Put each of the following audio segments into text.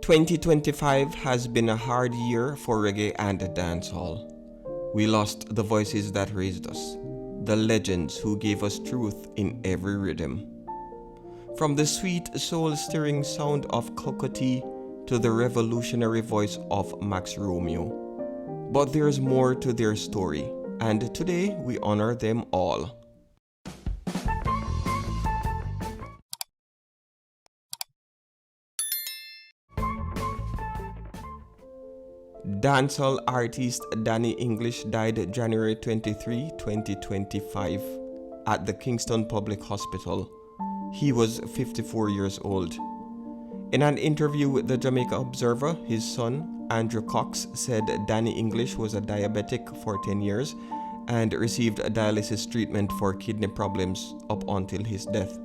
2025 has been a hard year for reggae and dancehall. We lost the voices that raised us, the legends who gave us truth in every rhythm. From the sweet soul-stirring sound of Cocotte to the revolutionary voice of Max Romeo. But there's more to their story, and today we honor them all. Dancehall artist Danny English died January 23, 2025 at the Kingston Public Hospital. He was 54 years old. In an interview with the Jamaica Observer, his son, Andrew Cox, said Danny English was a diabetic for 10 years and received a dialysis treatment for kidney problems up until his death.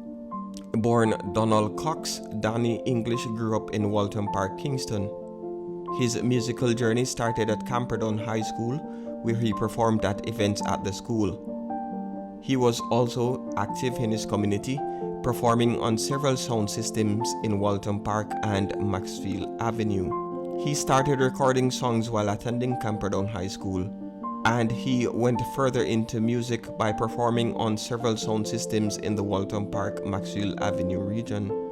Born Donald Cox, Danny English grew up in Walton Park, Kingston. His musical journey started at Camperdown High School, where he performed at events at the school. He was also active in his community, performing on several sound systems in Walton Park and Maxfield Avenue. He started recording songs while attending Camperdown High School, and he went further into music by performing on several sound systems in the Walton Park Maxfield Avenue region.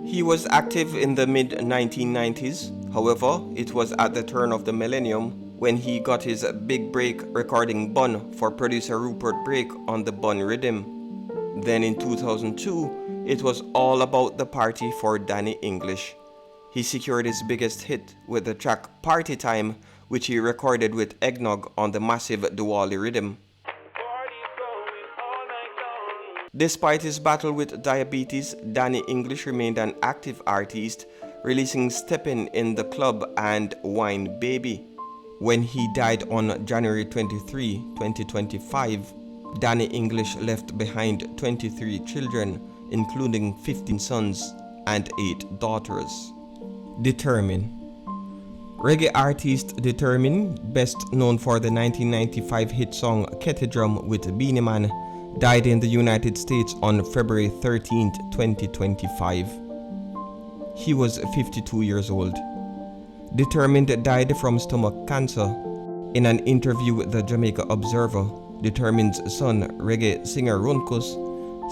He was active in the mid-1990s. However, it was at the turn of the millennium when he got his big break recording Bun for producer Rupert Brake on the Bun rhythm. Then in 2002, it was all about the party for Danny English. He secured his biggest hit with the track Party Time, which he recorded with Eggnog on the massive Diwali rhythm. Despite his battle with diabetes, Danny English remained an active artist, releasing Steppin' in the Club and Wine Baby. When he died on January 23, 2025, Danny English left behind 23 children, including 15 sons and 8 daughters. Determine. Reggae artist Determine, best known for the 1995 hit song Ketty Drum with Beenie Man, died in the United States on February 13, 2025. He was 52 years old. Determined died from stomach cancer. In an interview with the Jamaica Observer, Determined's son, reggae singer Runkus,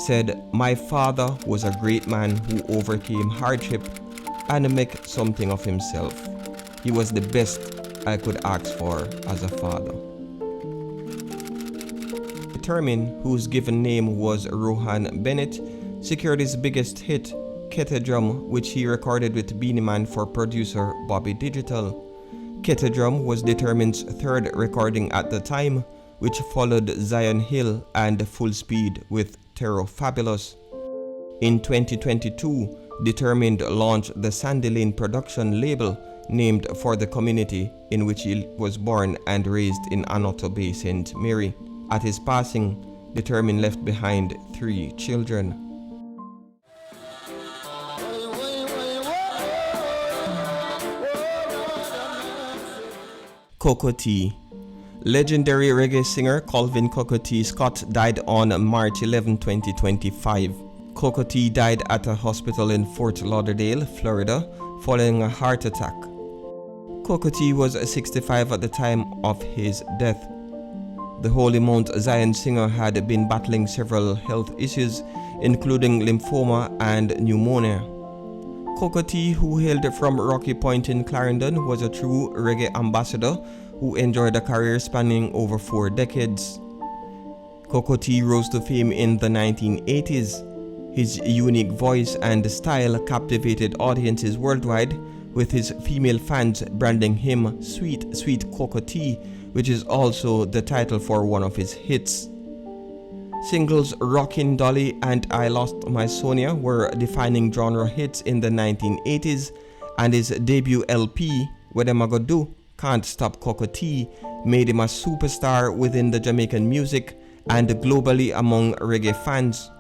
said, "My father was a great man who overcame hardship and made something of himself. He was the best I could ask for as a father." Determined, whose given name was Rohan Bennett, secured his biggest hit, Ketty Drum, which he recorded with Beenie Man for producer Bobby Digital. Ketty Drum was Determined's third recording at the time, which followed Zion Hill and Full Speed with Terror Fabulous. In 2022, Determined launched the Sandy Lane production label, named for the community in which he was born and raised in Anoto Bay, St. Mary. At his passing, Determined left behind 3 children. Cocotte. Legendary reggae singer Calvin Cocotte Scott died on March 11, 2025. Cocotte died at a hospital in Fort Lauderdale, Florida, following a heart attack. Cocotte was 65 at the time of his death. The Holy Mount Zion singer had been battling several health issues, including lymphoma and pneumonia. Cocotte, who hailed from Rocky Point in Clarendon, was a true reggae ambassador who enjoyed a career spanning over 4 decades. Cocotte rose to fame in the 1980s. His unique voice and style captivated audiences worldwide, with his female fans branding him Sweet Sweet Cocotte, which is also the title for one of his hits. Singles Rockin' Dolly and I Lost My Sonia were defining genre hits in the 1980s, and his debut LP, What Am I Gonna Do, Can't Stop Cocotte, made him a superstar within the Jamaican music and globally among reggae fans.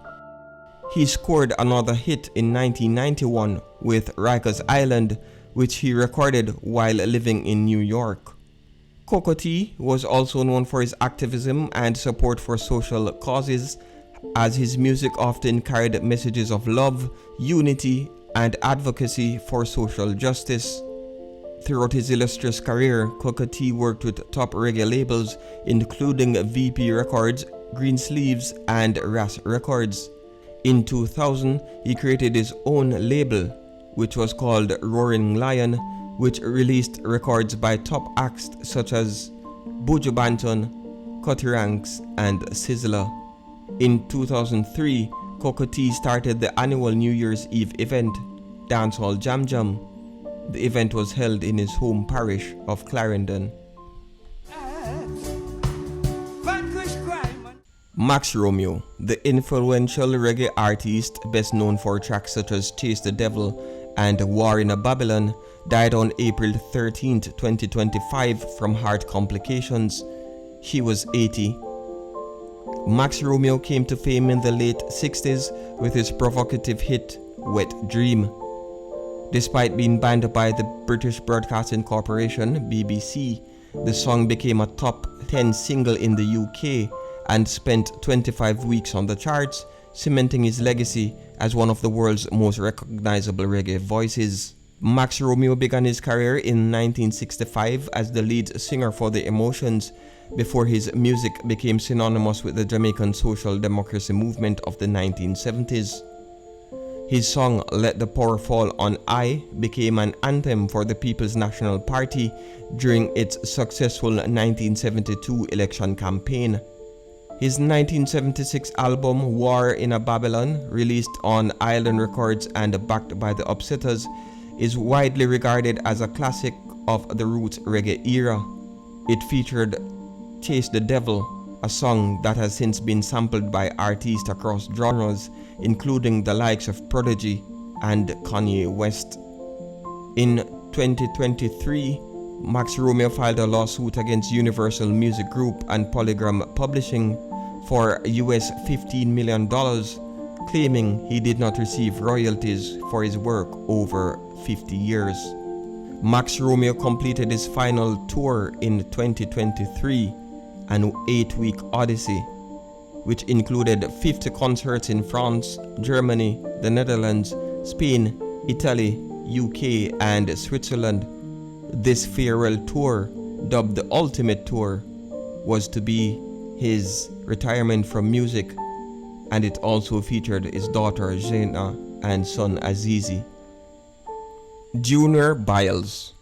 He scored another hit in 1991 with Rikers Island, which he recorded while living in New York. Cocotte was also known for his activism and support for social causes, as his music often carried messages of love, unity, and advocacy for social justice. Throughout his illustrious career, Cocoa Tea worked with top reggae labels including VP Records, Green Sleeves, and Ras Records. In 2000, he created his own label, which was called Roaring Lion, which released records by top acts such as Buju Banton, Cutty Ranks, and Sizzler. In 2003, Cocoa Tea started the annual New Year's Eve event, Dancehall Jam Jam. The event was held in his home parish of Clarendon. Max Romeo, the influential reggae artist best known for tracks such as Chase the Devil and War in a Babylon, died on April 13, 2025 from heart complications. He was 80. Max Romeo came to fame in the late 60s with his provocative hit Wet Dream. Despite being banned by the British Broadcasting Corporation (BBC), the song became a top 10 single in the UK and spent 25 weeks on the charts, cementing his legacy as one of the world's most recognizable reggae voices. Max Romeo began his career in 1965 as the lead singer for The Emotions, before his music became synonymous with the Jamaican social democracy movement of the 1970s. His song Let the Power Fall on I became an anthem for the People's National Party during its successful 1972 election campaign. His 1976 album War in a Babylon, released on Island Records and backed by the Upsetters, is widely regarded as a classic of the roots reggae era. It featured Chase the Devil, a song that has since been sampled by artists across genres, including the likes of Prodigy and Kanye West. In 2023, Max Romeo filed a lawsuit against Universal Music Group and Polygram Publishing for US $15 million, claiming he did not receive royalties for his work over 50 years. Max Romeo completed his final tour in 2023, an 8-week odyssey, which included 50 concerts in France, Germany, the Netherlands, Spain, Italy, UK, and Switzerland. This farewell tour, dubbed the Ultimate Tour, was to be his retirement from music, and it also featured his daughter Jena and son Azizi. Junior Byles.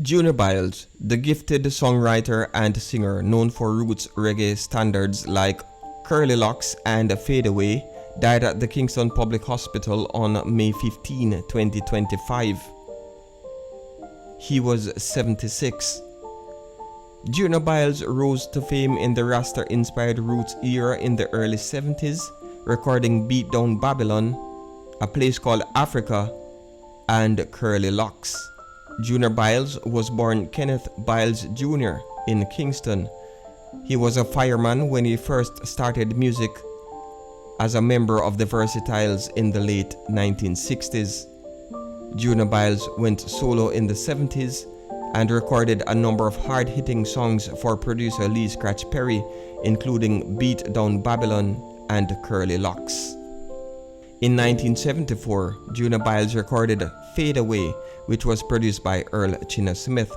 Junior Byles, the gifted songwriter and singer known for roots reggae standards like Curly Locks and Fade Away, died at the Kingston Public Hospital on May 15, 2025. He was 76. Junior Byles rose to fame in the Rasta-inspired roots era in the early 70s, recording Beat Down Babylon, A Place Called Africa, and Curly Locks. Junior Byles was born Kenneth Byles Jr. in Kingston. He was a fireman when he first started music as a member of the Versatiles in the late 1960s. Junior Byles went solo in the 70s and recorded a number of hard-hitting songs for producer Lee Scratch Perry, including Beat Down Babylon and Curly Locks. In 1974, Junior Byles recorded Fade Away, which was produced by Earl China Smith.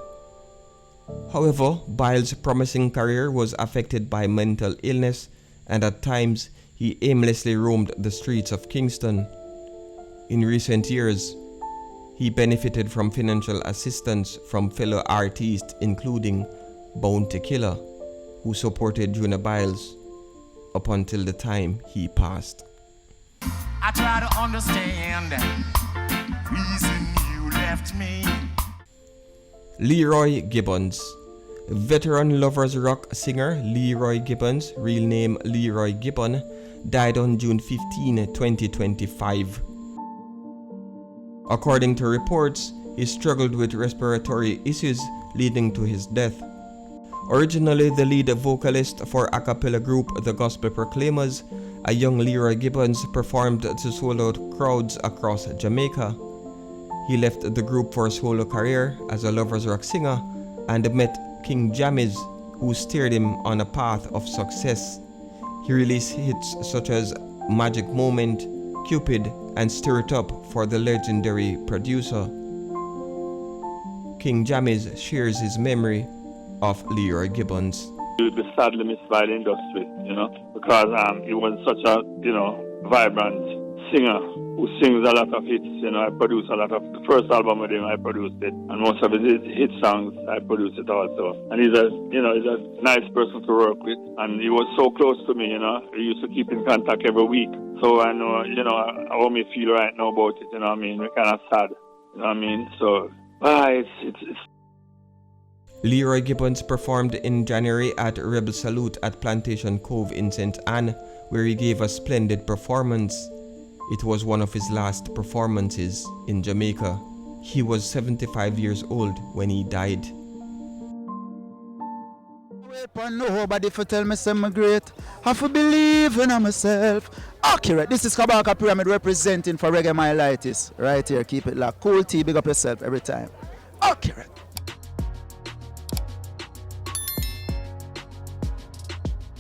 However, Byles' promising career was affected by mental illness, and at times he aimlessly roamed the streets of Kingston. In recent years, he benefited from financial assistance from fellow artists including Bounty Killer, who supported Junior Byles up until the time he passed. I try to understand the reason you left me. Leroy Gibbons. Veteran lovers rock singer Leroy Gibbons, real name Leroy Gibbon, died on June 15, 2025. According to reports, he struggled with respiratory issues leading to his death. Originally the lead vocalist for a cappella group The Gospel Proclaimers, a young Leroy Gibbons performed to sold-out crowds across Jamaica. He left the group for a solo career as a lovers rock singer and met King Jammies, who steered him on a path of success. He released hits such as Magic Moment, Cupid, and stir it up for the legendary producer. King Jammies shares his memory of Leroy Gibbons. He would be sadly missed by the industry, because he was such a, vibrant singer who sings a lot of hits. I produced a lot of the first album with him. I produced it, and most of his hit songs I produced it also. And he's a nice person to work with, and he was so close to me. We used to keep in contact every week. So I know, how me feel right now about it. We're kind of sad. So it's. Leroy Gibbons performed in January at Rebel Salute at Plantation Cove in St. Anne, where he gave a splendid performance. It was one of his last performances in Jamaica. He was 75 years old when he died. Wait for nobody to tell me I'm great. Have to believe in myself. Accurate. This is Kabaka Pyramid representing for Reggae My Lighties. Right here, keep it locked. Cool T, big up yourself every time. Accurate.